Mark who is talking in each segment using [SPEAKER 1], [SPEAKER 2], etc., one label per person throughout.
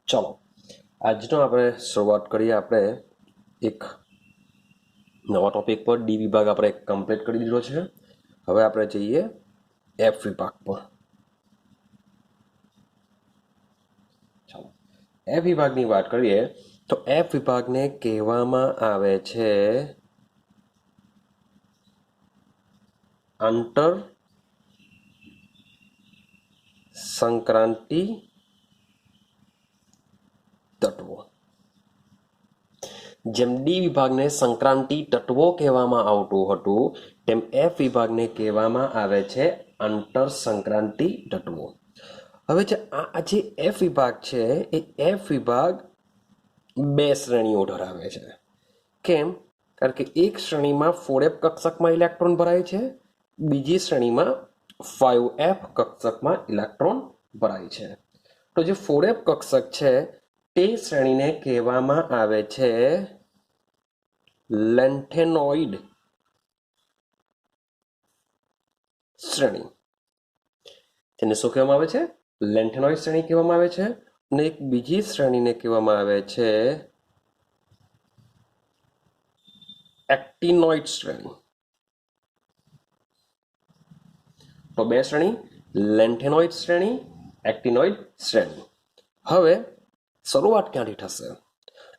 [SPEAKER 1] ચલો આજનો આપણે શરૂઆત કરીએ. આપણે એક નવા ટોપિક પર. ડી વિભાગ આપણે કમ્પ્લીટ કરી દીધો છે. હવે આપણે જઈએ એફ વિભાગ પર. ચાલો એફ વિભાગની વાત કરીએ તો એફ વિભાગને કહેવામાં આવે છે આંતર સંક્રાંતિ તત્વો. જેમ ડી વિભાગને સંક્રાંતિ તત્વો કહેવામાં આવતું હતું તેમ એફ વિભાગને કહેવામાં આવે છે આંતર સંક્રાંતિ તત્વો. હવે જે એફ વિભાગ છે એ એફ વિભાગ બે શ્રેણીઓ ધરાવે છે. કેમ? કારણ કે એક શ્રેણીમાં 4f કક્ષકમાં ઇલેક્ટ્રોન ભરાય છે, બીજી શ્રેણીમાં 5f કક્ષકમાં ઇલેક્ટ્રોન ભરાય છે. તો જે 4f કક્ષક છે તે શ્રેણીને કહેવામાં આવે છે લેન્થેનોઇડ શ્રેણી. તેને શું કહેવામાં આવે છે? લેન્થેનોઇડ શ્રેણી કહેવામાં આવે છે. અને એક બીજી શ્રેણીને કહેવામાં આવે છે એક્ટિનોઇડ શ્રેણી. તો બે શ્રેણી, લેન્થેનોઇડ શ્રેણી, એક્ટિનોઇડ શ્રેણી. હવે શરૂઆત ક્યાંથી થશે?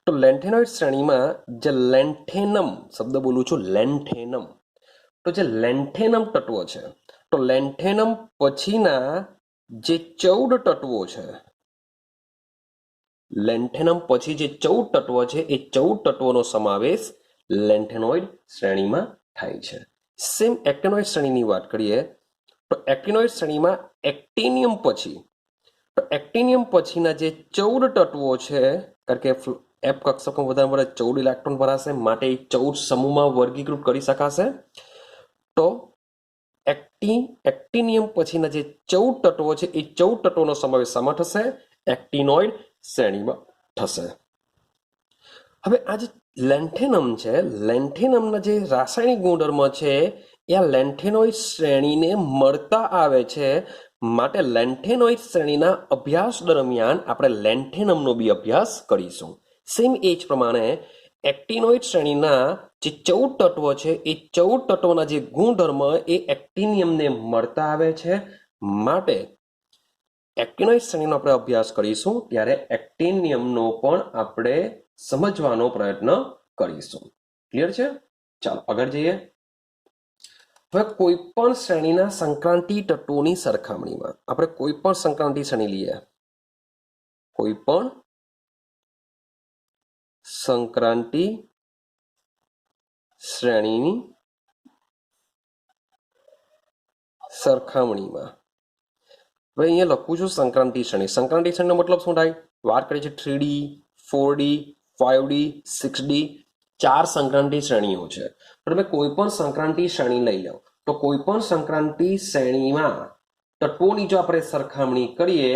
[SPEAKER 1] તો લેન્થેનોઇડ શ્રેણીમાં જે લેન્થેનમ શબ્દ બોલું છું, લેન્થેનમ. તો જે લેન્થેનમ તત્વો છે, તો લેન્થેનમ પછીના જે 14 તત્વો છે, લેન્થેનમ પછી જે 14 તત્વો છે એ 14 તત્વોનો સમાવેશ લેન્થેનોઇડ શ્રેણીમાં થાય છે. સેમ એક્ટિનોઇડ શ્રેણીની વાત કરીએ તો એક્ટિનોઇડ શ્રેણીમાં એક્ટિનિયમ પછી, તો એક્ટિનિયમ પછીના જે 14 તત્વો છે, કારણ કે એફ કક્ષકમાં વધારે 14 ઇલેક્ટ્રોન ભરાશે માટે 14 સમૂહમાં વર્ગીકૃત કરી શકાશે. તો એક્ટિનિયમ પછીના જે 14 તત્વો છે એ 14 તત્વોનો સમાવેશ શામાં થશે? એક્ટિનોઇડ શ્રેણીમાં થશે. હવે આ જે લેન્થેનમ છે, લેન્થેનમના જે રાસાયણિક ગુણધર્મ છે એ આ લેન્થેનોઇડ શ્રેણીને મળતા આવે છે. માટે લેન્થેનોઇડ શ્રેણીના અભ્યાસ દરમિયાન આપણે લેન્થેનમનો બી અભ્યાસ કરીશું. સેમ એ જ પ્રમાણે એક્ટિનોઇડ શ્રેણીના જે 14 તત્વો છે એ 14 તત્વોના જે ગુણધર્મ એ એક્ટિનિયમને મળતા આવે છે. માટે એક્ટિનોઇડ શ્રેણીનો આપણે અભ્યાસ કરીશું ત્યારે એક્ટિનિયમનો પણ આપણે સમજવાનો પ્રયત્ન કરીશું. ક્લિયર છે? ચાલો આગળ જઈએ. હવે કોઈ પણ શ્રેણીના સંક્રાંતિ તત્વોની સરખામણીમાં આપણે કોઈ પણ સંક્રાંતિ શ્રેણી લઈએ, કોઈ પણ સંક્રાંતિ શ્રેણીની સરખામણીમાં હવે અહીંયા લખું છું સંક્રાંતિ શ્રેણી. સંક્રાંતિ શ્રેણીનો મતલબ શું થાય? વાત કરીએ છીએ 3D, 4D, 5D, 6D, 4 Sankranti શ્રેણીઓ છે. તમે કોઈ પણ સંક્રાંતિ શ્રેણી લઈ લો તો કોઈ પણ સંક્રાંતિ શ્રેણીમાં તત્વોની જો આપણે સરખામણી કરીએ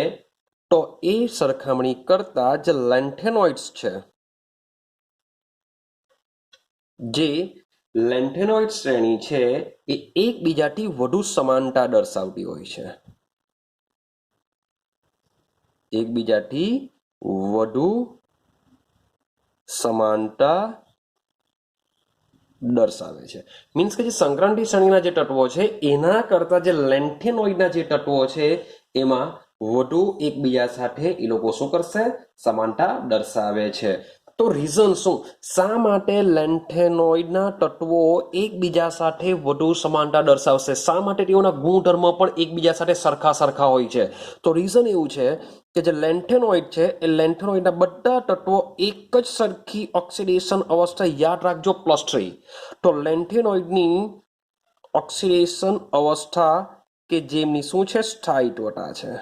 [SPEAKER 1] તો એ સરખામણી કરતા જે લેન્થેનોઇડ્સ છે, જે લેન્થેનોઇડ શ્રેણી છે એ એકબીજાથી વધુ સમાનતા દર્શાવતી હોય છે. એકબીજાથી વધુ સમાનતા દર્શાવે છે. મીન્સ કે જે સંક્રાંતિ શ્રેણીના જે તત્વો છે એના કરતા જે લેન્થેનોઇડના જે તત્વો છે એમાં વધુ એકબીજા સાથે એ લોકો શું કરશે? સમાનતા દર્શાવે છે. તો રીઝન શું? શા માટે લેન્થેનોઇડના તત્વો એકબીજા સાથે વધુ સમાનતા દર્શાવશે? શા માટે તેઓના ગુણધર્મ પણ એકબીજા સાથે સરખા હોય છે? તો રીઝન એવું છે કે જે લેન્થેનોઇડ છે એ લેન્થેનોઇડના બધા તત્વો એક જ સરખી ઓક્સિડેશન અવસ્થા, યાદ રાખજો +3. તો લેન્થેનોઇડની ઓક્સિડેશન અવસ્થા કે જેમની શું છે? સ્થાયિત્વતા છે.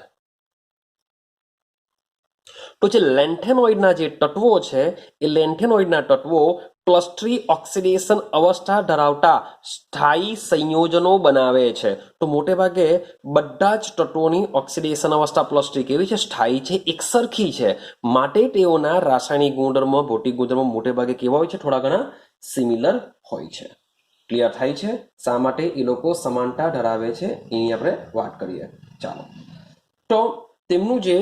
[SPEAKER 1] તો જે લેન્થેનોઇડના જે તત્વો છે એ લેન્થેનોઇડના તત્વો +3 ઓક્સિડેશન અવસ્થા ધરાવતા સ્થાયી સંયોજનો બનાવે છે. તો મોટે ભાગે બધા જ તત્વોની ઓક્સિડેશન અવસ્થા +3 કેવી છે? સ્થાયી છે, એકસરખી છે. માટે તેઓના રાસાયણિક ગુણધર્મ, ભૌતિક ગુણધર્મ મોટે ભાગે કેવા હોય છે? થોડા ઘણા સિમિલર હોય છે. ક્લિયર થાય છે? શા માટે એ લોકો સમાનતા ધરાવે છે એની આપણે વાત કરીએ. ચાલો, તો તેમનું જે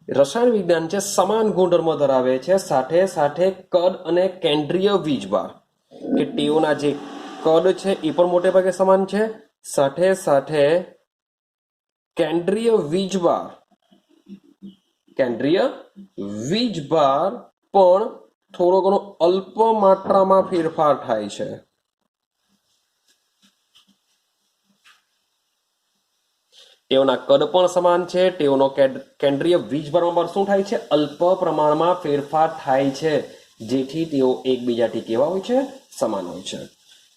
[SPEAKER 1] રસાયણ વિજ્ઞાન છે સમાન ગુણધર્મ ધરાવે છે, સાથે સાથે કદ અને કેન્દ્રીય વીજભાર કે તેઓના જે કદ છે એ પણ મોટે ભાગે સમાન છે, સાથે સાથે કેન્દ્રીય વીજભાર પણ થોડો ઘણો અલ્પ માત્રામાં ફેરફાર થાય છે. તેઓના કદ પણ સમાન છે, તેઓનો કેન્દ્રીય વીજભારમાં પણ શું થાય છે? અલ્પ પ્રમાણમાં ફેરફાર થાય છે, જેથી તેઓ એકબીજાથી કેવા હોય છે? સમાન હોય છે.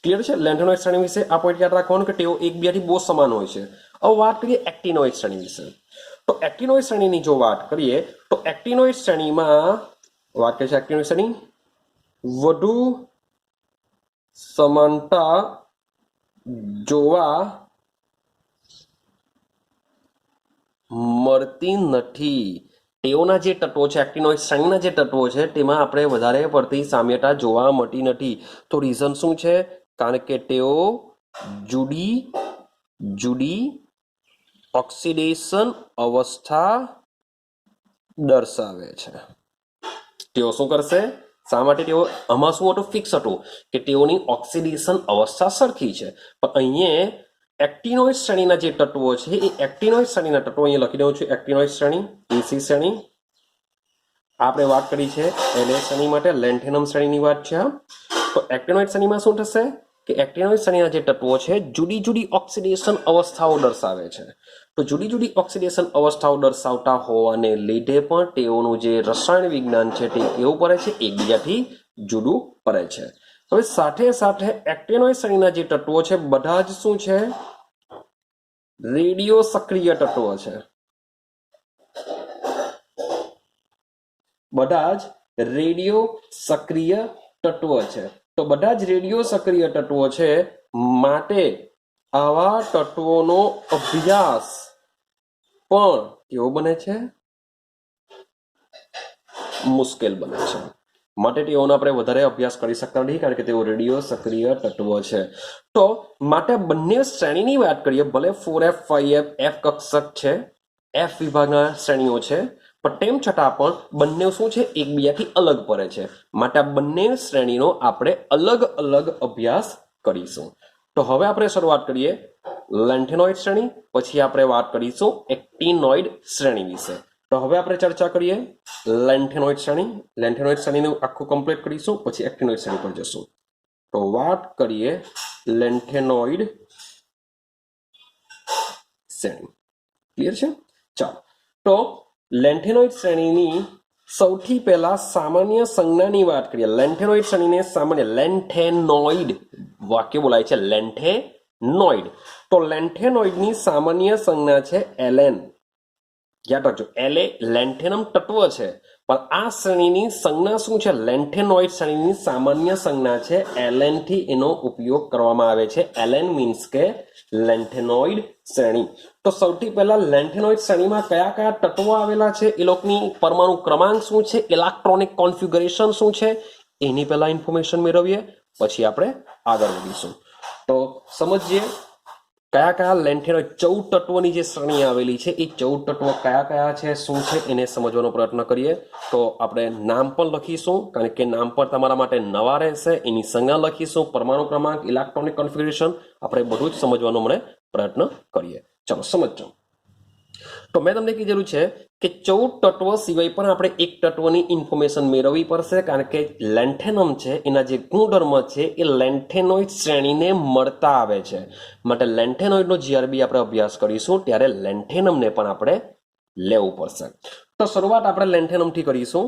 [SPEAKER 1] ક્લિયર છે? લેન્થેનોઇડ શ્રેણી વિશે આ પોઈન્ટ યાદ રાખવાનું કે તેઓ એકબીજાથી બહુ સમાન હોય છે. હવે વાત કરીએ એક્ટિનોઇડ શ્રેણી વિશે. તો એક્ટિનોઇડ શ્રેણીની જો વાત કરીએ તો એક્ટિનોઇડ શ્રેણીમાં વાત કરીએ એક્ટિનોઇડ શ્રેણી વધુ સમાનતા જોવા મળતી નથી. તેઓના જે તત્વો છે, એક્ટિનોઇડ શ્રેણીના જે તત્વો છે તેમાં આપણે વધારે પડતી સામ્યતા જોવા મળતી નથી. તો રીઝન શું છે? કારણ કે તેઓ જુદી જુદી ઓક્સિડેશન અવસ્થા દર્શાવે છે. તેઓ શું કરશે? શા માટે તેઓ આમાં શું હતું? ફિક્સ હતું કે તેઓની ઓક્સિડેશન અવસ્થા સરખી છે, પણ અહીંયા એક્ટિનોઇડ શ્રેણીના જે તત્વો છે એ એક્ટિનોઇડ શ્રેણીના તત્વો અહીંયા લખી દઉં છું. એક્ટિનોઇડ શ્રેણી, એસી શ્રેણી, આપણે વાત કરી છે એલએ શ્રેણી માટે, લેન્થેનમ શ્રેણીની વાત છે. તો એક્ટિનોઇડ શ્રેણીમાં શું થશે કે એક્ટિનોઇડ શ્રેણીના જે તત્વો છે જુદી જુદી ઓક્સિડેશન અવસ્થાઓ દર્શાવે છે. તો જુદી જુદી ઓક્સિડેશન અવસ્થાઓ દર્શાવતા હોવાને લીધે પણ તેઓનું જે રસાયણ વિજ્ઞાન છે તે કેવું પડે છે? એકબીજાથી જુદું પડે છે. હવે સાથે સાથે એક્ટિનોઇડ શ્રેણીના જે તત્વો છે બધા જ શું છે? રેડિયો સક્રિય તત્વો છે. બધા જ રેડિયો સક્રિય તત્વો છે. તો બધા જ રેડિયો સક્રિય તત્વો છે, માટે આવા તત્વોનો અભ્યાસ પણ કેવો બને છે? મુશ્કેલ બને છે. માટે તેઓનો આપણે વધારે અભ્યાસ કરી શકતા નથી, કારણ કે તેઓ રેડિયો સક્રિય તત્વો છે. તો માટે બંને શ્રેણીની વાત કરીએ, ભલે 4F 5F F કક્ષક છે, F વિભાગના શ્રેણીઓ છે, પણ તેમ છતાં પણ બંને શું છે? એકબીજાથી અલગ પડે છે. માટે આ બંને શ્રેણીનો આપણે અલગ અલગ અભ્યાસ કરીશું. તો હવે આપણે શરૂઆત કરીએ લેન્થેનોઇડ શ્રેણી, પછી આપણે વાત કરીશું એક્ટિનોઇડ શ્રેણી વિશે. તો હવે આપણે ચર્ચા કરીએ લેન્થેનોઇડ શ્રેણી. લેન્થેનોઇડ શ્રેણીનું આખું કમ્પ્લીટ કરીશું, પછી એક્ટિનોઇડ શ્રેણી પર જશું. તો વાત કરીએ લેન્થેનોઇડ શ્રેણી. ક્લિયર છે? ચાલો, તો લેન્થેનોઇડ શ્રેણીની સૌથી પહેલા સામાન્ય સંજ્ઞાની વાત કરીએ. લેન્થેનોઇડ શ્રેણીને સામાન્ય લેન્થેનોઇડ વાક્ય બોલાય છે લેન્થેનોઇડ. તો લેન્થેનોઇડની સામાન્ય સંજ્ઞા છે એલએન. યાદ રાખજો, એલે લેન્થેનમ તત્વ છે, પણ આ શ્રેણીની સંજ્ઞા શું છે? લેન્થેનોઇડ શ્રેણીની સામાન્ય સંજ્ઞા છે એલએન થી એનો ઉપયોગ કરવામાં આવે છે. એલએન મીન્સ કે લેન્થેનોઇડ શ્રેણી. તો સૌથી પહેલા લેન્થેનોઇડ શ્રેણીમાં કયા કયા તત્વો આવેલા છે, એ લોકોની પરમાણુ ક્રમાંક શું છે, ઇલેક્ટ્રોનિક કોન્ફિગરેશન શું છે, એની પહેલા ઇન્ફોર્મેશન મેળવીએ, પછી આપણે આગળ વધીશું. તો સમજીએ કયા કયા લેન્થેનોઇડ 14 તત્વોની જે શ્રેણી આવેલી છે એ 14 તત્વો કયા કયા છે, શું છે, એને સમજવાનો પ્રયત્ન કરીએ. તો આપણે નામ પણ લખીશું, કારણ કે નામ પર તમારા માટે નવા રહેશે. એની સંજ્ઞા લખીશું, પરમાણુ ક્રમાંક, ઇલેક્ટ્રોનિક કોન્ફિગરેશન, આપણે બધું જ સમજવાનો મને પ્રયત્ન કરીએ. ચલો સમજો. તો મેં તમને કીધેલું છે કે 14 તત્વો સિવાય પણ આપણે એક તત્વની ઇન્ફોર્મેશન મેળવવી પડશે, કારણ કે લેન્થેનમ છે એના જે ગુણધર્મ છે એ લેન્થેનોઇડ શ્રેણીને મળતા આવે છે. માટે લેન્થેનોઇડનો જ્યારે બી આપણે અભ્યાસ કરીશું ત્યારે લેન્થેનમને પણ આપણે લેવું પડશે. તો શરૂઆત આપણે લેન્થેનમથી કરીશું.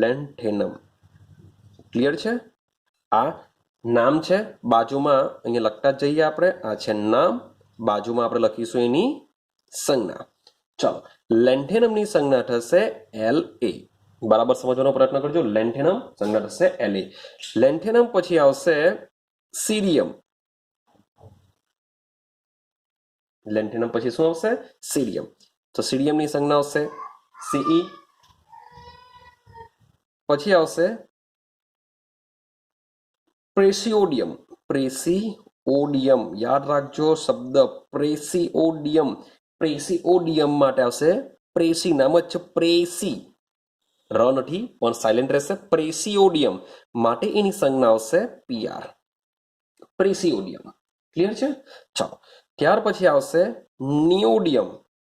[SPEAKER 1] લેન્થેનમ ક્લિયર છે? આ નામ છે, બાજુમાં અહીંયા લખતા જ જઈએ આપણે. આ છે નામ, બાજુમાં આપણે લખીશું એની સંજ્ઞા. ચાલો, લેન્થેનમની સંજ્ઞા થશે La. બરાબર સમજવાનો પ્રયત્ન કરજો. લેન્થેનમ સંજ્ઞા થશે La. લેન્થેનમ પછી આવશે સીરિયમ. લેન્થેનમ પછી શું આવશે? સીરિયમ. તો સીરિયમની સંજ્ઞા આવશે Ce. પછી આવશે પ્રેસિઓડિયમ. પ્રેસિઓડિયમ યાદ રાખજો શબ્દ પ્રેસિઓડિયમ. પ્રેસિઓડિયમ માટે આવશે પ્રેસી નામ જ છે પ્રેસી, ર નથી પણ સાયલેન્ટ રહેશે, પ્રેસિયોડિયમ માટે એની સંજ્ઞા આવશે પીઆર, પ્રેસિયોડિયમ. ક્લિયર છે? ચાલો, ત્યાર પછી આવશે નિયોડિયમ.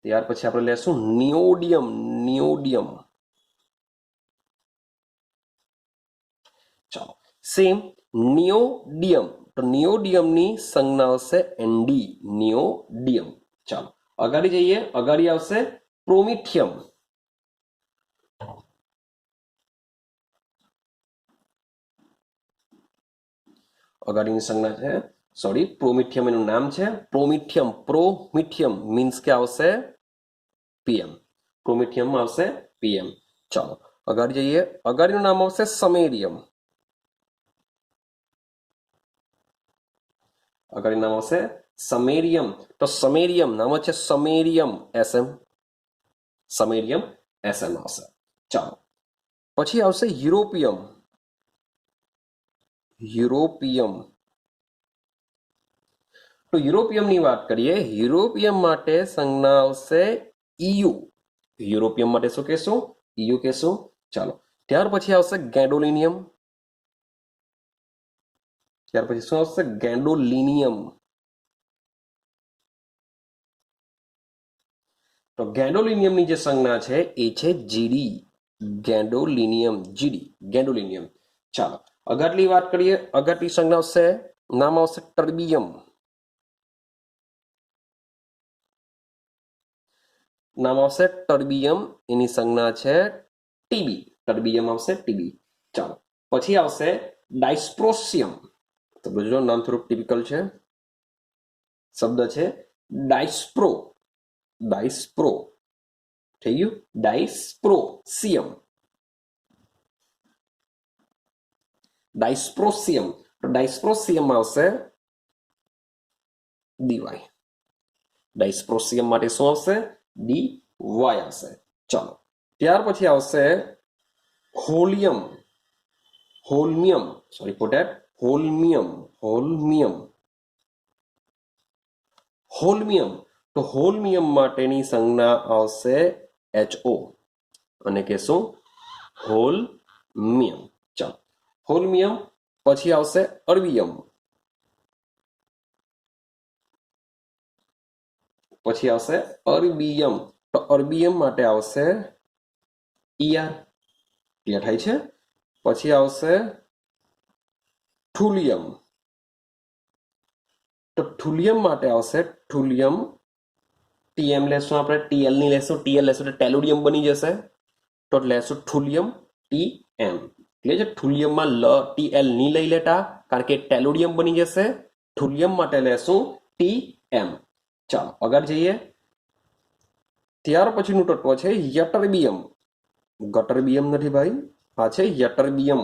[SPEAKER 1] ત્યાર પછી આપણે લેશું નિયોડિયમ. નિયોડિયમ. ચાલો, સેમ નિયોડિયમ. તો નિયોડિયમની સંજ્ઞા આવશે એનડી, નિયોડિયમ. ચાલો, અગાડી જઈએ. અગાડી આવશે પ્રોમિથિયમ. અગાડીની સંજ્ઞા છે, સોરી, પ્રોમિથિયમ એનું નામ છે. પ્રોમિથિયમ, પ્રોમિથિયમ મીન્સ કે આવશે પીએમ. પ્રોમિથિયમ આવશે પીએમ. ચાલો, અગાડી જઈએ. અગાડીનું નામ આવશે સમેરિયમ. અગાડી નામ આવશે સમેરિયમ. તો સમેરિયમ નામ છે સમેરિયમ એસએમ. સમેરિયમ એસએમ આવશે. ચાલો, પછી આવશે યુરોપિયમ. યુરોપિયમ. તો યુરોપિયમની વાત કરીએ. યુરોપિયમ માટે સંજ્ઞા આવશે ઈયુ. યુરોપિયમ માટે શું કહેશું? ઈયુ કહેશું. ચાલો, ત્યાર પછી આવશે ગેડોલિનિયમ. ત્યાર પછી શું આવશે? ગેડોલિનિયમ. તો ગેડોલિનિયમની જે સંજ્ઞા છે એ છે જીડી. ગેડોલિનિયમ, જીડી, ગેડોલિનિયમ. ચાલો, અગાટલી વાત કરીએ. અગાટલી સંજ્ઞા આવશે, નામ આવશે ટર્બિયમ. નામ આવશે ટર્બિયમ. એની સંજ્ઞા છે ટીબી. ટર્બિયમ આવશે ટીબી. ચાલો, પછી આવશે ડાયસ્પ્રોસિયમ. તો বুঝলো, નામ થોડુંક ટિપિકલ છે. શબ્દ છે ડાયસ્પ્રો. ડાયસ્પ્રો થઈ ગયું. ડાયસ્પ્રોસિયમ. ડાયસ્પ્રોસિયમ. તો ડાયસ્પ્રોસિયમ આવશે ડીવાય. ડાયસ્પ્રોસિયમ માટે શું આવશે? ડી વાય આવશે. ચાલો, ત્યાર પછી આવશે હોલિયમ. હોલ્મિયમ, સોરી ફોર ધેટ, હોલ્મિયમ. હોલ્મિયમ. હોલ્મિયમ. તો હોલ્મિયમ માટેની સંજ્ઞા આવશે HO અને કહેશું હોલ્મિયમ. ચાલો, હોલ્મિયમ. પછી આવશે અર્બિયમ. પછી આવશે અર્બિયમ. તો અર્બિયમ માટે આવશે ER. ક્લિયર થાય છે? પછી આવશે થુલિયમ. તો થુલિયમ માટે આવશે થુલિયમ. TM લેશું આપણે, TL ની લેશું. TL લેશું તો ટેલુડિયમ બની જશે. તો લેશું થુલિયમ TM. ક્લિયર છે? થુલિયમમાં TL ની લઈ લેતા, કારણ કે ટેલુડિયમ બની જશે. થુલિયમ માટે લેશું TM. ચાલો, આગળ જઈએ. ત્યાર પછીનું તત્વ છે યટરબિયમ. ગટરબિયમ નથી ભાઈ, આ છે યટરબિયમ.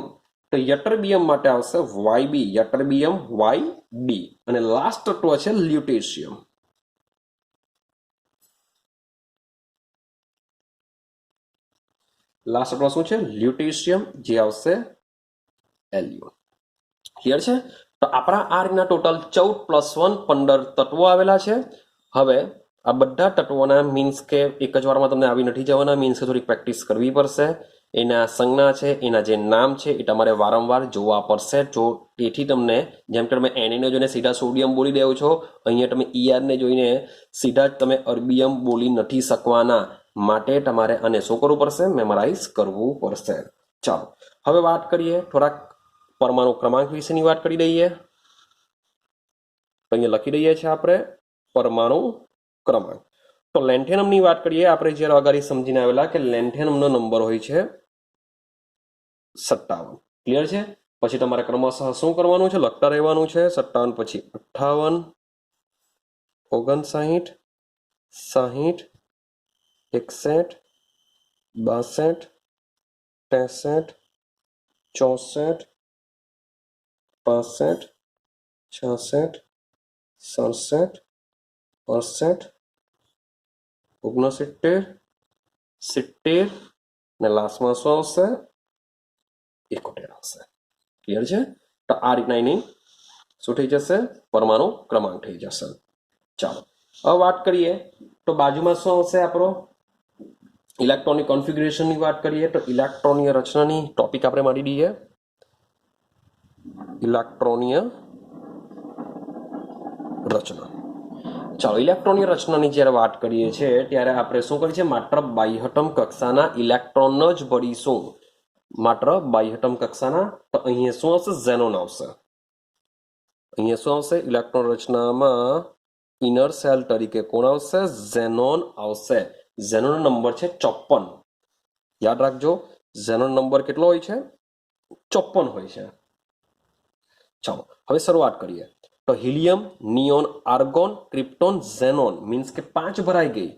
[SPEAKER 1] તો યટરબિયમ માટે આવશે YB. યટરબિયમ YB. અને લાસ્ટ તત્વ છે લ્યુટેશિયમ. લાસ્ટ તત્વ શું છે? લ્યુટેશિયમ, જે આવશે LU. ક્લિયર છે? તો આપણા આ રીતના ટોટલ 14 + 1 15 તત્વો આવેલા છે. હવે આ બધા તત્વોના મીન્સ કે એક જ વારમાં તમને આવી નથી જવાના. મીન્સ કે થોડી પ્રેક્ટિસ કરવી પડશે. એના સંજ્ઞા છે, એના જે નામ છે એ તમારે વારંવાર જોવા પડશે. જો તેથી તમને, જેમ કે તમે એને જોઈને સીધા સોડિયમ બોલી દેવો છો, અહીંયા તમે ER જોઈને સીધા જ તમે અર્બિયમ બોલી નથી શકવાના. માટે તમારે આને શું કરવું પડશે? મેમરાઇઝ કરવું પડશે. ચાલો, હવે વાત કરીએ થોડાક પરમાણુ ક્રમાંક વિશેની વાત કરી દઈએ. તો અહીંયા લખી દઈએ છીએ આપણે પરમાણુ ક્રમાંક. તો લેન્થેનમની વાત કરીએ. આપણે જ્યારે અગાડી સમજીને આવેલા કે લેન્થેનમનો નંબર હોય છે 57. ક્લિયર છે? પછી તમારે ક્રમશઃ શું કરવાનું છે? લખતા રહેવાનું છે. 57 પછી 58, 59, 60, 61, 62, 63, 64, 65, 66, 67, 68, 69, 70 ને લાસ્ટમાં શું આવશે? 71 આવશે. ક્લિયર છે? તો આ રીતના એની શું થઈ જશે? પરમાણુ ક્રમાંક થઈ જશે. ચાલો, હવે વાત કરીએ તો બાજુમાં શું આવશે આપણો? ઇલેક્ટ્રોનની કોન્ફિગ્યુરેશનની વાત કરીએ તો ઇલેક્ટ્રોનીય રચનાની ટોપિક આપણે મારી દઈએ. ઇલેક્ટ્રોનીય રચના. ચાલો, ઇલેક્ટ્રોનીય રચનાની જ્યારે વાત કરીએ છીએ ત્યારે આપણે શું કરીએ છીએ, માત્ર બાહ્યતમ કક્ષાના ઇલેક્ટ્રોન જ ભરીશું. માત્ર બાહ્યતમ કક્ષાના. તો અહીંયા શું આવશે, ઝેનોન આવશે. અહીંયા શું આવશે, ઇલેક્ટ્રોન રચનામાં ઇનર સેલ તરીકે કોણ આવશે, ઝેનોન આવશે. ઝેનોન નંબર છે 54. યાદ રાખજો, ઝેનોન નંબર કેટલો હોય છે, 54 હોય છે. ચાલો હવે શરૂઆત કરીએ. તો helium, neon, argon, krypton, xenon means કે 5 ભરાઈ ગઈ.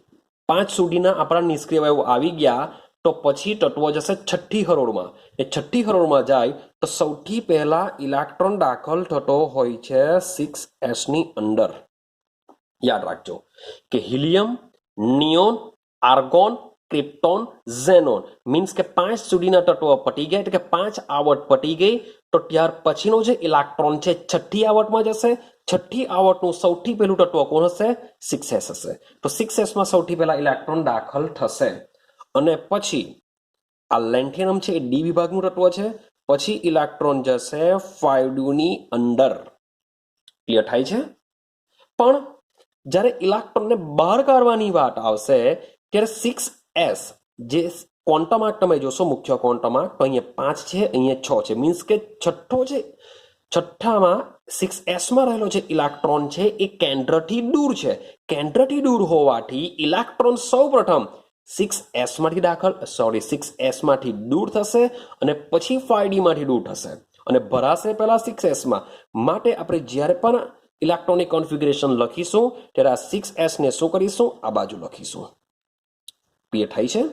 [SPEAKER 1] 5 સુધીના આપણા નિષ્ક્રિય વાયુ આવી ગયા. તો પછી તત્વો જશે છઠ્ઠી હરોળમાં. એ છઠ્ઠી હરોળમાં જાય તો સૌથી પહેલા ઇલેક્ટ્રોન દાખલ થતો હોય છે 6s ની અંદર. યાદ રાખજો કે helium, neon, argon, krypton, xenon means કે 5 સુધીના તત્વો પટી ગયા, એટલે કે 5 આવર્ત પટી ગઈ. તો ત્યાર પછીનો જે ઇલેક્ટ્રોન છે છઠ્ઠી આવર્તમાં જશે. છઠ્ઠી આવર્તનું સૌથી પહેલું તત્વ કોણ હશે, 6s હશે. તો 6sમાં સૌથી પહેલા ઇલેક્ટ્રોન દાખલ થશે. અને પછી આ લેન્થેનમ છે એ ડી વિભાગનું તત્વ છે. પછી ઇલેક્ટ્રોન જશે 5d ની અંદર. ક્લિયર થાય છે? પણ જ્યારે ઇલેક્ટ્રોનને બહાર કાઢવાની વાત આવશે ત્યારે 6s જે ક્વોન્ટમ આંક તમે જોશો, મુખ્ય ક્વોન્ટમ આંક, તો અહીંયા 5 છે, અહીંયા 6 છે. મીન્સ કે છઠ્ઠો છે, છઠ્ઠામાં 6sમાં રહેલો જે ઇલેક્ટ્રોન છે એ કેન્દ્રથી દૂર છે. કેન્દ્રથી દૂર હોવાથી ઇલેક્ટ્રોન સૌ પ્રથમ 6sમાંથી દૂર થશે અને પછી 5d માંથી દૂર થશે અને ભરાશે પહેલા 6sમાં. માટે આપણે જ્યારે પણ ઇલેક્ટ્રોનિક કોન્ફિગ્યુરેશન લખીશું ત્યારે આ 6s ને શું કરીશું, આ બાજુ લખીશું. ક્લિયર થાય છે?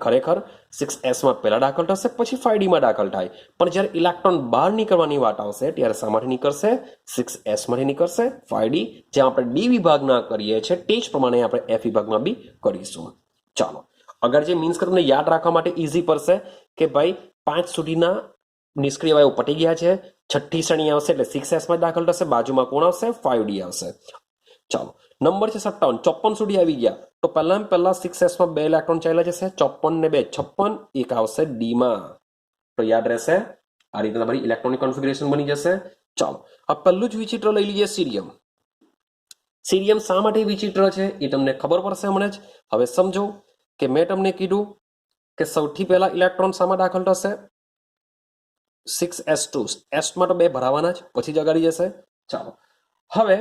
[SPEAKER 1] ખરેખર 6sમાં પહેલા દાખલ થશે, પછી 5d માં દાખલ થાય. પણ જ્યારે ઇલેક્ટ્રોન બહાર નીકળવાની વાત આવશે ત્યારે શામાંથી નીકળશે, 6s માંથી નીકળશે. 5d જ્યાં આપણે ડી વિભાગના કરીએ છીએ તે જ પ્રમાણે આપણે f વિભાગમાં બી કરીશું. ચાલો, અગર જે મીન્સ કે તમને યાદ રાખવા માટે ઈઝી પડશે કે ભાઈ 5 સુધીના નિષ્ક્રિય વાયુ પટી ગયા છે, છઠ્ઠી શ્રેણી આવશે એટલે 6s માં દાખલ થશે, બાજુમાં કોણ આવશે, 5d આવશે. ચાલો, નંબર છે 57. 54 સુધી આવી ગયા તો પહેલા 6sમાં 2 ઇલેક્ટ્રોન ચાલ્યા જશે. 54 ને 2 56, એક આવશે ડી માં. તો યાદ રહેશે, આ રીતે તમારી ઇલેક્ટ્રોનિક કોન્ફિગ્યુરેશન બની જશે. ચાલો, આ પહેલું જ વિચિત્ર લઈ લઈએ, સીરિયમ. સીરિયમ શા માટે વિચિત્ર છે એ તમને ખબર પડશે હમણાં જ. હવે સમજો કે મેં તમને કીધું કે સૌથી પહેલા ઇલેક્ટ્રોન શામાં દાખલ થશે, 6s2. s માં તો 2 ભરાવાના જ, પછી જ અગાડી જશે. ચાલો, હવે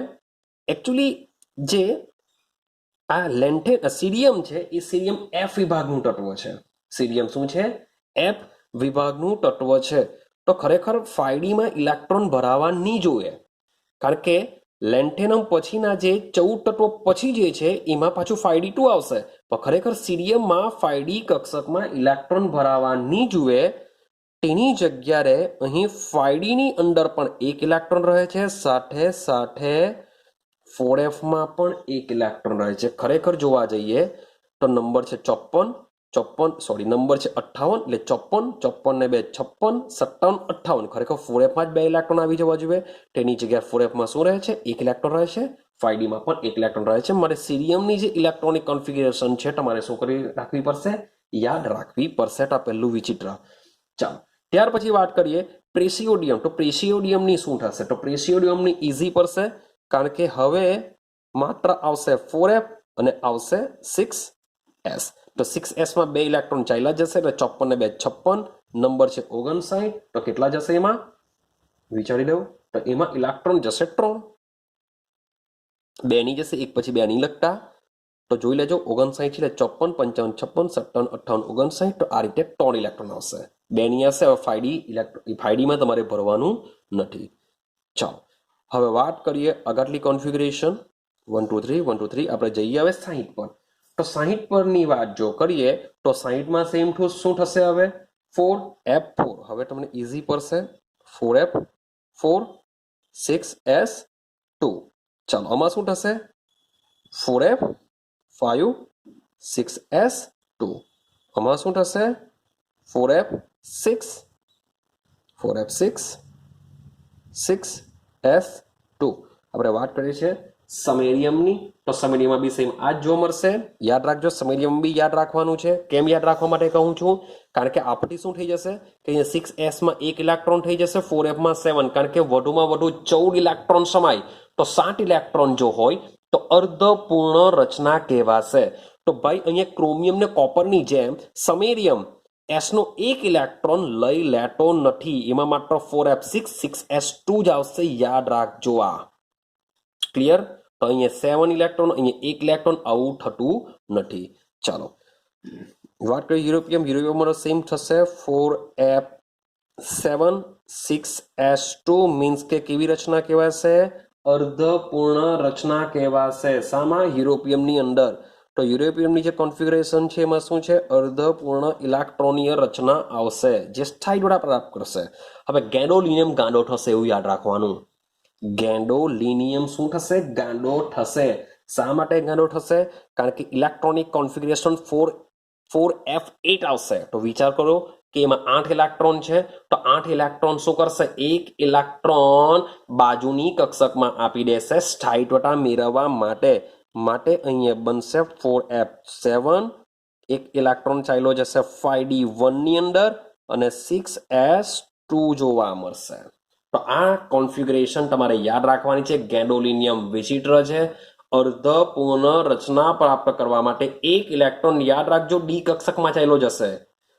[SPEAKER 1] એકચ્યુઅલી જે આ સીરિયમ છે એ સીરિયમ એફ વિભાગનું તત્વ છે. સીરિયમ શું છે, એફ વિભાગનું તત્વ છે. તો ખરેખર 5d માં ઇલેક્ટ્રોન ભરાવા નહીં જોઈએ, કારણ કે લેન્થેનમ પછીના જે 14 તત્વો પછી જે છે એમાં પાછું 5d2 આવશે. પણ ખરેખર સીરિયમમાં 5d કક્ષકમાં ઇલેક્ટ્રોન ભરાવા નહીં જોઈએ. તેની જગ્યાએ અહીં 5d ની અંદર પણ એક ઇલેક્ટ્રોન રહે છે, સાથે સાથે 4f માં પણ એક ઇલેક્ટ્રોન રહે છે. ખરેખર જોવા જઈએ તો નંબર છે 54, નંબર છે 58, એટલે 54 ને 2 56, 57, 58. ખરેખર 4f માં જ 2 ઇલેક્ટ્રોન આવી જવા જોઈએ. તેની જગ્યાએ 4f માં શું રહે છે, એક ઇલેક્ટ્રોન રહે છે. 5d માં પણ એક ઇલેક્ટ્રોન રહે છે. મારે સીરિયમની જે ઇલેક્ટ્રોનિક કોન્ફિગ્યુરેશન છે તમારે શું કરી રાખવી પડશે, યાદ રાખવી પડશે. આ પહેલું વિચિત્ર. ચાલો, ત્યાર પછી વાત કરીએ પ્રેસિયોડિયમ. તો પ્રેસિયોડિયમની શું થશે, તો પ્રેસિયોડિયમની ઈઝી પડશે, કારણ કે હવે માત્ર આવશે 4f અને આવશે 6s. તો 6s માં 2 ઇલેક્ટ્રોન ચાલ્યા જશે એટલે 54 ને 2 56, નંબર છે 59. તો કેટલા જશે એમાં, વિચારી દઉં, તો એમાં ઇલેક્ટ્રોન જશે 3. 2 ની જશે, એક પછી 2 નહીં લખતા. તો જોઈ લેજો, 59 એટલે 54, 55, 56, 57, 58, 59. તો આ રીતે 3 ઇલેક્ટ્રોન આવશે. 2 ની હશે. હવે 5d માં તમારે ભરવાનું નથી. ચાલો, હવે વાત કરીએ આગળની કોન્ફિગ્યુરેશન. 1 2 3 1 2 3. આપણે જઈએ હવે 60 પર. તો 60 પરની વાત જો કરીએ તો 60 માં સેમ ટુ શું થશે, હવે 4f4. હવે તમને ઈઝી પડશે, 4f4 6s2. ચાલો, આમાં શું થશે, 4f5 6s2. આમાં શું થશે, 4f6 6s2. આપણે વાત કરીએ છીએ સમેરિયમની, તો સમેરિયમમાં બી સેમ આ જ જોવા મળશે. યાદ રાખજો, સમેરિયમ બી યાદ રાખવાનું છે. કેમ યાદ રાખવા માટે કહું છું? કારણ કે આપણી શું થઈ જશે કે અહીંયા 6s માં 1 ઇલેક્ટ્રોન થઈ જશે, 4f માં 7, કારણ કે વધુમાં વધુ 14 ઇલેક્ટ્રોન સમાય તો 7 ઇલેક્ટ્રોન જો હોય તો અર્ધપૂર્ણ રચના કહેવાશે. તો ભાઈ અહીંયા ક્રોમિયમ ને કોપરની જેમ સમેરિયમ s નો 1 ઇલેક્ટ્રોન લઈ લેતો નથી, એમાં માત્ર 4f6 6s2 જ આવશે. યાદ રાખજો. આ ક્લિયર? તો અહીંયા 7 ઇલેક્ટ્રોન, અહીંયા 1 ઇલેક્ટ્રોન, આવું થતું નથી. ચાલો વાત કરીએ યુરોપિયમ. યુરોપિયમમાં સેમ થશે 4f7 6s2 મીન્સ કે કેવી રચના કહેવાશે? અર્ધપૂર્ણ રચના કહેવાશે. શામાં? યુરોપિયમની અંદર. તો યુરોપિયમની જે કોન્ફિગરેશન છે એમાં શું છે? અર્ધપૂર્ણ ઇલેક્ટ્રોનીય રચના આવશે જે સ્થાયી દ્વારા પ્રાપ્ત કરશે. હવે ગેડોલિનિયમ ગાંડો થશે એવું યાદ રાખવાનું. ગેડોલિનિયમ શું થશે? ગાંડો થશે. શા માટે ગાંડો થશે? કારણ કે ઇલેક્ટ્રોનિક કોન્ફિગરેશન 4f8 આવશે. તો વિચાર કરો કે એમાં 8 ઇલેક્ટ્રોન છે, તો 8 ઇલેક્ટ્રોન શું કરશે? 1 ઇલેક્ટ્રોન બાજુની કક્ષકમાં આપી દેશે સ્થાયીત્વતા મેળવવા માટે. માટે અહીંયા બનશે 4f7, 1 ઇલેક્ટ્રોન ચાલ્યો જશે 5d1 ની અંદર અને 6s2 જોવા મળશે. તો આ કોન્ફિગરેશન તમારે યાદ રાખવાની છે. ગેડોલિનિયમ વિચિત્ર છે. અર્ધપૂર્ણ રચના પ્રાપ્ત કરવા માટે 1 ઇલેક્ટ્રોન યાદ રાખજો ડી કક્ષકમાં ચાલ્યો જશે,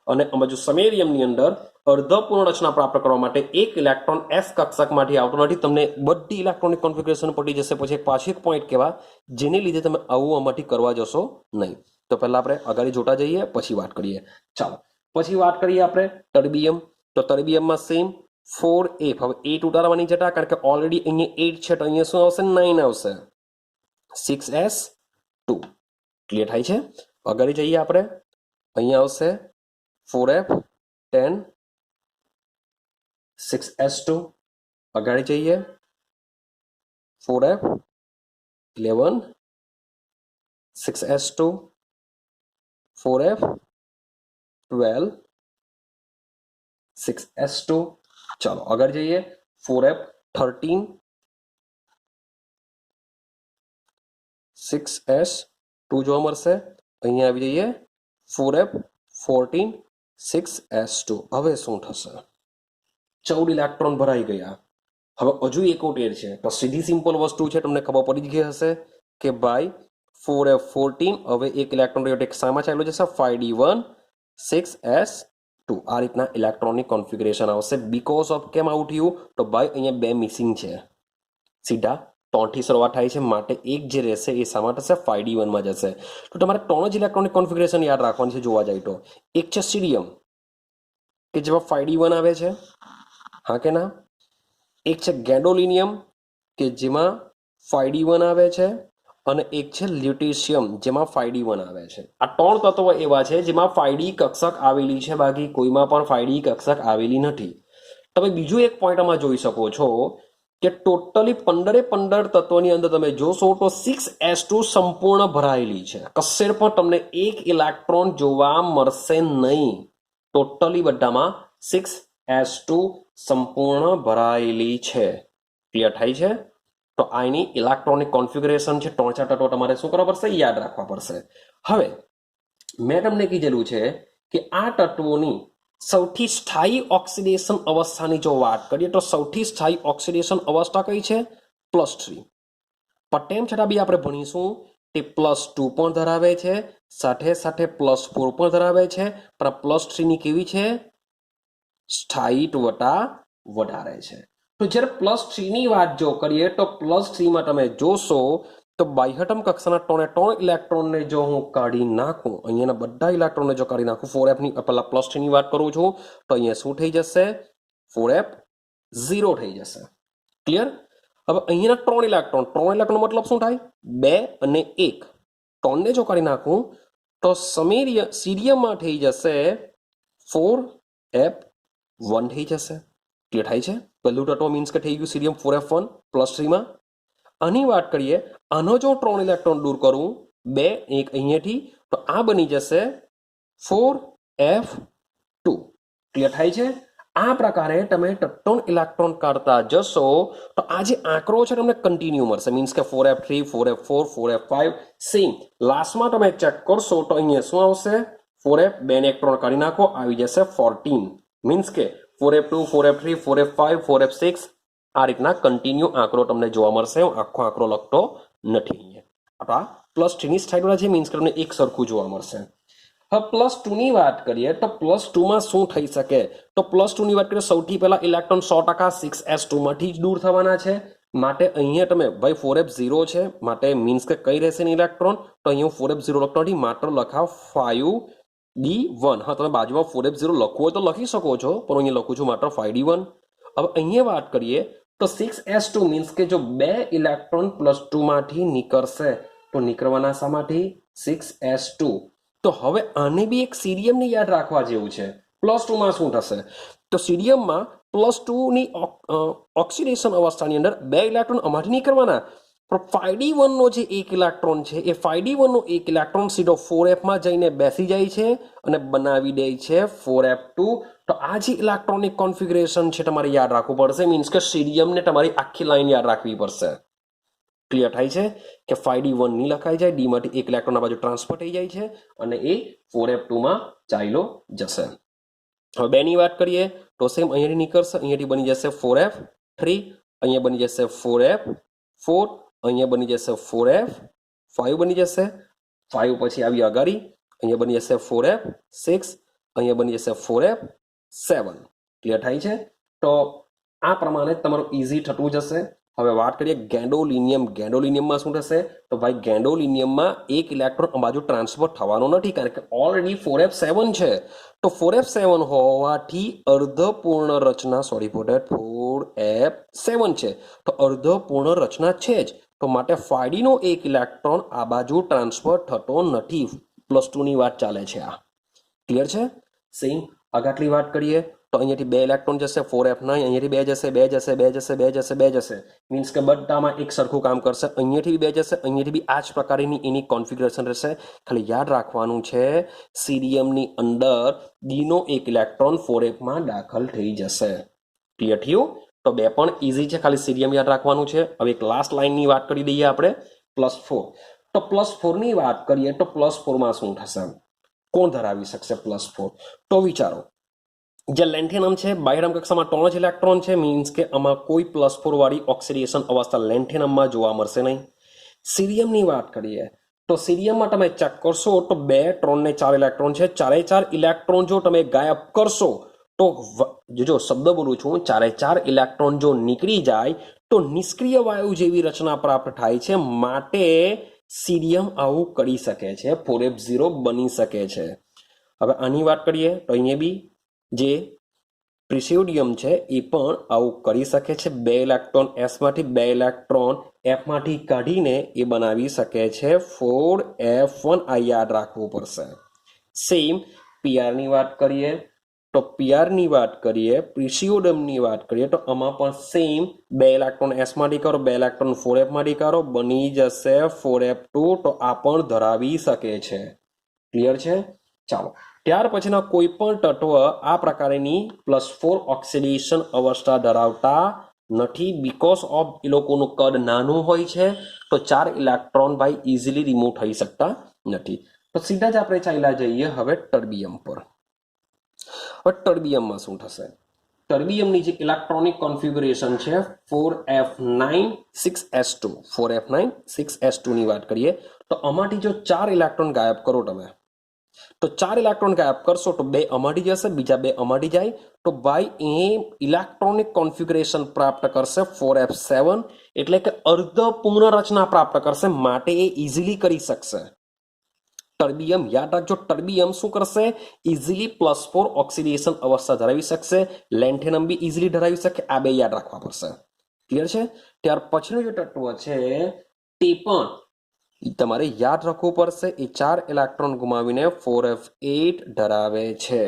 [SPEAKER 1] અને બાજુ સમેરિયમની અંદર અર્ધપૂર્ણ રચના પ્રાપ્ત કરવા માટે 1 ઇલેક્ટ્રોન એસ કક્ષકમાંથી આવતો નથી. તમને બધી ઇલેક્ટ્રોનિક કોન્ફિગરેશન પડી જશે. પછી પાછું એક પોઈન્ટ કહેવા જેને લીધે તમે આવું આમાંથી કરવા જશો નહીં. તો પહેલા આપણે આગળ જોતા જઈએ, પછી વાત કરીએ. ચાલો પછી વાત કરીએ આપણે ટર્બિયમ. તો ટર્બિયમમાં સેમ 4f. હવે 8 ઉતારવાની જતા, કારણ કે ઓલરેડી અહીંયા 8 છે, તો અહીંયા શું આવશે? 9 આવશે. 6s2 ક્લિયર થાય છે? આગળ જઈએ આપણે. અહીંયા આવશે 4f10 6s2. આગળ જઈએ 4f11 6s2 4f12 6s2. ચાલો આગળ જઈએ 4f13 6s2 જોવા મળશે. અહીંયા આવી જઈએ 4f14 6s2. હવે શું થશે? 14 ઇલેક્ટ્રોન ભરાઈ ગયા. હવે હજુ એકોતેર છે, તો સીધી સિમ્પલ વસ્તુ છે, તમને ખબર પડી જ ગઈ હશે કે ભાઈ 4f14 હવે 1 ઇલેક્ટ્રોન શામાં ચાલ્યો જશે? 5d1 6s2. આ રીતના ઇલેક્ટ્રોનિક કોન્ફિગરેશન આવશે. બીકોઝ ઓફ કેમ આવું થયું? તો ભાઈ અહીંયા 2 મિસિંગ છે. સીધા 3 થી શરૂઆત થાય છે, માટે એક જે રહેશે એ શામાં થશે? 5d1 માં જશે. તો તમારે 3 જ ઇલેક્ટ્રોનિક કોન્ફિગરેશન યાદ રાખવાની છે જોવા જાય તો. એક છે સીરિયમ કે જેમાં 5d1 આવે છે, હા કે ના? એક છે ગેડોલિનિયમ કે જેમાં 5d1 આવે છે, અને એક છે લ્યુટેશિયમ જેમાં 5d1 આવે છે. આ 3 તત્વો એવા છે જેમાં 5d કક્ષક આવેલી છે, બાકી કોઈમાં પણ 5d કક્ષક આવેલી નથી. તમે બીજું એક પોઈન્ટ આમાં જોઈ શકો છો કે ટોટલી 15 તત્વોની અંદર તમે જોશો તો 6s2 સંપૂર્ણ ભરાયેલી છે. કશે પણ તમને 1 ઇલેક્ટ્રોન જોવા મળશે નહીં. ટોટલી બધામાં 6s2 સંપૂર્ણ ભરાયેલી છે. ક્લિયર થાય છે? તો આની ઇલેક્ટ્રોનિક કોન્ફિગરેશન છે. 3-4 તત્વો તમારે શું કરવા પડશે? યાદ રાખવા પડશે. હવે મેં તમને કીધેલું છે કે આ તત્વોની સૌથી સ્થાયી ઓક્સિડેશન અવસ્થાની જો વાત કરીએ તો સૌથી સ્થાયી ઓક્સિડેશન અવસ્થા કઈ છે? +3. પણ તેમ છતાં બી આપણે ભણીશું તે +2 પણ ધરાવે છે, સાથે સાથે +4 પણ ધરાવે છે, પણ +3 ની કેવી છે? સ્થાયીત્વતા વધારે છે. તો જ્યારે +3 ની વાત જો કરીએ તો +3 માં તમે જોશો તો બાહ્યતમ કક્ષાના 3 ઇલેક્ટ્રોનને જો હું કાઢી નાખું, અહીંયાના બધા ઇલેક્ટ્રોનને જો કાઢી નાખું, 4f ની પહેલા +3 ની વાત કરું છું, તો અહીંયા શું થઈ જશે? 4f0 થઈ જશે. ક્લિયર? હવે અહીંયાના 3 ઇલેક્ટ્રોન મતલબ શું થાય? 2 અને 1. 3 ને જો કાઢી નાખું તો સીરિયમમાં થઈ જશે 4f1 થઈ જશે. ક્લિયર થાય છે? પહેલું તત્વ મીન્સ કે થઈ ગયું સીરિયમ 4f1 +3 માં. આની વાત કરીએ, આનો જો 3 ઇલેક્ટ્રોન દૂર કરું, 2 1 અહીંયાથી, તો આ બની જશે 4f2. ક્લિયર થાય છે? આ પ્રકારે તમે ટટ્ટોન ઇલેક્ટ્રોન કાઢતા જશો તો આ જે આંકડો છે તમને કન્ટિન્યુ મળશે, મીન્સ કે 4f3 4f4 4f5 સેમ. લાસ્ટમાં તમે ચેક કરશો તો અહીંયા શું આવશે, 4f 2 ઇલેક્ટ્રોન કાઢી નાખો, આવી જશે 14. મીન્સ કે 4f2 4f3 4f5 4f6 આ રીતના કન્ટિન્યુ આંકડો તમને જોવા મળશે. હું આખો આંકડો લખતો નથી અહીંયા. આ +3 ની સાઈડવાળા છે, મીન્સ કે તમને એક સરખું જોવા મળશે. હવે +2 ની વાત કરીએ તો +2 માં શું થઈ શકે, તો +2 ની વાત કરીએ સૌથી પહેલા ઇલેક્ટ્રોન 100% 6s2 માંથી જ દૂર થવાના છે. માટે અહીંયા તમે ભાઈ 4f0 છે, માટે મીન્સ કે કઈ રહેશે ને ઇલેક્ટ્રોન, તો અહીંયા હું 4f0 લખતો નથી, માત્ર લખાવ 5d1. હા, તમે બાજુમાં 4f0 લખવું હોય તો લખી શકો છો, પણ અહીંયા લખું છું માત્ર 5d1. હવે અહીંયા વાત કરીએ તો 6s2 મીન્સ કે જો 2 ઇલેક્ટ્રોન +2 માંથી નીકળશે તો નીકળવાના શામાંથી, 6s2. તો હવે આને બી એક સીરિયમને યાદ રાખવા જેવું છે. +2 માં શું થશે, તો સીરિયમમાં +2 ની ઓક્સિડેશન અવસ્થાની અંદર 2 ઇલેક્ટ્રોન આમાંથી નીકળવાના. પણ 5d1 નો જે એક ઇલેક્ટ્રોન છે એ 5d1 નો એક ઇલેક્ટ્રોન સીધો 4f માં જઈને બેસી જાય છે અને બનાવી દે છે 4f2. તો આ જે ઇલેક્ટ્રોનિક કોન્ફિગરેશન છે તમારે યાદ રાખવું પડશે, મીન્સ કે સીરિયમને તમારી આખી લાઈન યાદ રાખવી પડશે. ક્લિયર થાય છે કે 5d1 ની લખાઈ જાય, ડી માંથી એક ઇલેક્ટ્રોન આ બાજુ ટ્રાન્સફર થઈ જાય છે અને એ 4f2 માં ચાલ્યો જશે. હવે 2 ની વાત કરીએ તો સેમ અહીંયાથી નીકળશે, અહીંયાથી બની જશે 4f3, અહીંયા બની જશે 4f4, અહીંયા બની જશે 4f5 બની જશે. 5 પછી આવી અગાડી, અહીંયા બની જશે 4f6, અહીંયા બની જશે 4f7. ક્લિયર થાય છે. તો આ પ્રમાણે તમારું ઇઝી થતું જશે. હવે વાત કરીએ ગેન્ડોલિનિયમ. ગેન્ડોલિનિયમમાં શું થશે, તો ભાઈ ગેન્ડોલિનિયમમાં એક ઇલેક્ટ્રોન બાજુ ટ્રાન્સફર થવાનો નથી, કારણ કે ઓલરેડી 4f7 છે. તો 4f7 હોવાથી અર્ધપૂર્ણ રચના, સોરી ફોર ધેટ, 4f7 છે તો અર્ધપૂર્ણ રચના છે જ. તો માટે 5d નો એક ઇલેક્ટ્રોન આ બાજુ ટ્રાન્સફર થતો નથી. +2 ની વાત ચાલે છે. આ ક્લિયર છે. સેમ આગળની વાત કરીએ તો અહીંયાથી 2 ઇલેક્ટ્રોન જશે 4f9, અહીંયાથી 2 જશે 2 જશે 2 જશે 2 જશે 2 જશે, મીન્સ કે બધામાં એક સરખું કામ કરશે. અહીંયાથી 2 જશે, અહીંયાથી બી આ જ પ્રકારની એની કોન્ફિગરેશન રહેશે. ખાલી યાદ રાખવાનું છે સીરિયમની અંદર ડીનો એક ઇલેક્ટ્રોન 4f માં દાખલ થઈ જશે. ક્લિયર થયું. તો 2 પણ ઇઝી છે, ખાલી સીરિયમ યાદ રાખવાનું છે. હવે એક લાસ્ટ લાઇનની વાત કરી દઈએ આપણે, +4. તો +4 ની વાત કરીએ તો +4 માં શું થશે, કોણ ધરાવી શકશે +4, તો વિચારો જે લેન્થેનમ છે બાહ્યરામ કક્ષામાં 3 જ ઇલેક્ટ્રોન છે, મીન્સ કે આમાં કોઈ +4 વાળી ઓક્સિડેશન અવસ્થા લેન્થેનમમાં જોવા મળશે નહીં. સીરિયમની વાત કરીએ તો સીરિયમમાં તમે ચેક કરશો તો 2 3 ને 4 ઇલેક્ટ્રોન છે. 4 ઇલેક્ટ્રોન જો તમે ગાયબ કરશો તો જો શબ્દ બોલું છું, 4 ઇલેક્ટ્રોન જો નીકળી જાય તો નિષ્ક્રિય વાયુ જેવી રચના પ્રાપ્ત થાય છે. માટે સીરિયમ આવું કરી શકે છે, 4f0 બની શકે છે. હવે આની વાત કરીએ તો અહીંયા બી જે પ્રિસિડિયમ છે એ પણ આવું કરી શકે છે. 2 ઇલેક્ટ્રોન s માંથી 2 ઇલેક્ટ્રોન f માંથી કાઢીને એ બનાવી શકે છે 4f1. આ યાદ રાખવું પડશે. સેમ pr ની વાત કરીએ તો pr ની વાત કરીએ, પ્રિસિડિયમની વાત કરીએ તો આમાં પણ સેમ 2 ઇલેક્ટ્રોન s માંથી કરો, 2 ઇલેક્ટ્રોન 4f માંથી કરો, બની જશે 4f2. તો આ પણ ધરાવી શકે છે. ક્લિયર છે. ચાલો ત્યાર પછીના કોઈ પણ તત્વ આ પ્રકારની +4 ઓક્સિડેશન અવસ્થા ધરાવતા નથી, બીકોઝ ઓફ એ લોકોનું કદ નાનું હોય છે. તો 4 ઇલેક્ટ્રોન ભાઈ ઇઝીલી રિમૂવ થઈ શકતા નથી. તો સીધા જ આપણે ચાલ્યા જઈએ હવે ટર્બિયમ પર. હવે ટર્બિયમમાં શું થશે, ટર્બિયમની જે ઇલેક્ટ્રોનિક કોન્ફિગરેશન છે 4f9 6s2, 4f9 6s2 ની વાત કરીએ તો આમાંથી જો 4 ઇલેક્ટ્રોન ગાયબ કરો તમે, તો 4 ઇલેક્ટ્રોન ગાયબ કરશો તો 2 આમાંથી જશે, બીજા 2 આમાંથી જાય, તો ભાઈ એ ઇલેક્ટ્રોનિક કોન્ફિગરેશન પ્રાપ્ત કરશે 4f7, એટલે કે અર્ધપૂર્ણ રચના પ્રાપ્ત કરશે. માટે એ ઇઝીલી કરી શકશે. ટર્બિયમ યાદ રાખજો, ટર્બિયમ શું કરશે, ઇઝીલી +4 ઓક્સિડેશન અવસ્થા ધરાવી શકશે. લેન્થેનમ બી ઇઝીલી ધરાવી શકે. આ 2 યાદ રાખવા પડશે. ક્લિયર છે. ત્યાર પછીનું જે તત્વ છે તે પણ તમારે યાદ રાખવું પડશે. એ 4 ઇલેક્ટ્રોન ગુમાવીને 4f8 ધરાવે છે.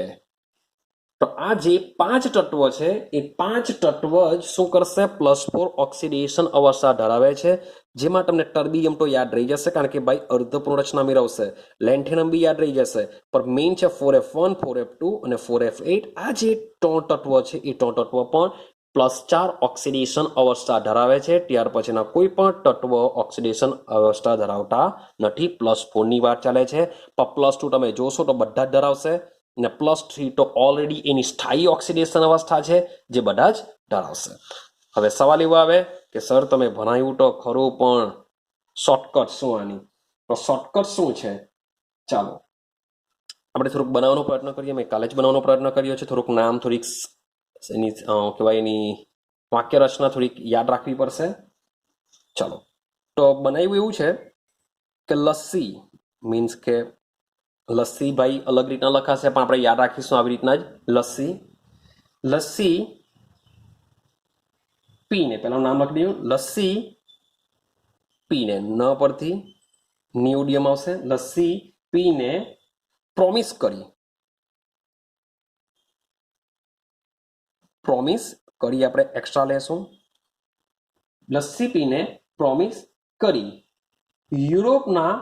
[SPEAKER 1] તો આ જે 5 તત્વો છે એ 5 તત્વ જ શું કરશે +4 ઓક્સિડેશન અવસ્થા ધરાવે છે, જેમાં તમને ટર્બિયમ તો યાદ રહી જશે કારણ કે ભાઈ અર્ધપૂર્ણ રચના મેળવશે, લેન્થેનમ બી યાદ રહી જશે, પણ મેઇન છે 4f1 4f2 અને 4f8. આ જે 3 તત્વો છે એ 3 તત્વો પણ +4 ઓક્સિડેશન અવસ્થા ધરાવે છે. ત્યાર પછીના કોઈ પણ તત્વ ઓક્સિડેશન અવસ્થા ધરાવતા નથી. +4 ની વાત ચાલે છે, પણ +2 તમે જોશો તો બધા જ ધરાવશે, ને +3 તો ઓલરેડી એની સ્થાયી ઓક્સિડેશન અવસ્થા છે જે બધા જ ધરાવશે. હવે સવાલ એવો આવે કે સર તમે ભણાવ્યું તો ખરું પણ શોર્ટકટ શું આની? તો શોર્ટકટ શું છે? ચાલો આપણે થોડુંક બનાવવાનો પ્રયત્ન કરીએ. મેં કાલે જ બનાવવાનો પ્રયત્ન કર્યો છે. થોડુંક નામ, થોડીક એની કહેવાય એની વાક્ય રચના થોડીક યાદ રાખવી પડશે. ચાલો, તો બનાવ્યું એવું છે કે લસ્સી મીન્સ કે લસ્સી ભાઈ અલગ રીતના લખાશે, પણ આપણે યાદ રાખીશું આવી રીતના જ લસ્સી. લસ્સી પીને પેલા નામ લખી દઉં, લસ્સી પીને ન પરથી નિયુડિયમ આવશે. લસ્સી પીને પ્રોમિસ કરી, પ્રોમિસ કરી આપણે એક્સ્ટ્રા લેશું. લસ્સી પીને પ્રોમિસ કરી યુરોપના,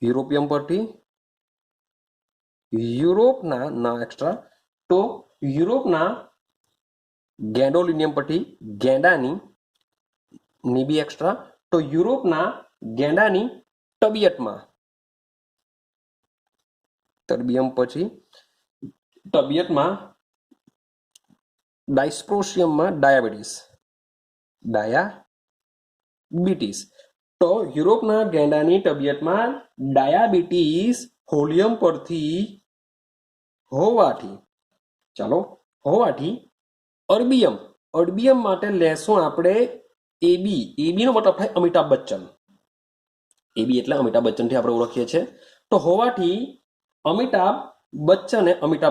[SPEAKER 1] યુરોપિયમ પરથી યુરોપના ના એક્સ્ટ્રા, તો યુરોપના ગેન્ડોલિનિયમ પરથી ગેંડાની ની બી એક્સ્ટ્રા, તો યુરોપના ગેંડાની તબિયતમાં, તરબિયમ પછી તબિયતમાં ડાયસ્પ્રોસિયમમાં ડાયાબિટીસ, ડાયાબિટીસ, તો યુરોપના ગેંડાની તબિયતમાં ડાયાબિટીસ હોલિયમ પરથી હોવાથી, ચાલો હોવાથી અર્બિયમ, અર્બિયમ માટે લેશું આપણે એબી. એબી નો મતલબ થાય અમિતાભ બચ્ચન. એબી એટલે અમિતાભ બચ્ચનથી આપણે ઓળખીએ છીએ. તો હોવાથી અમિતાભ બચ્ચને અમિતાભ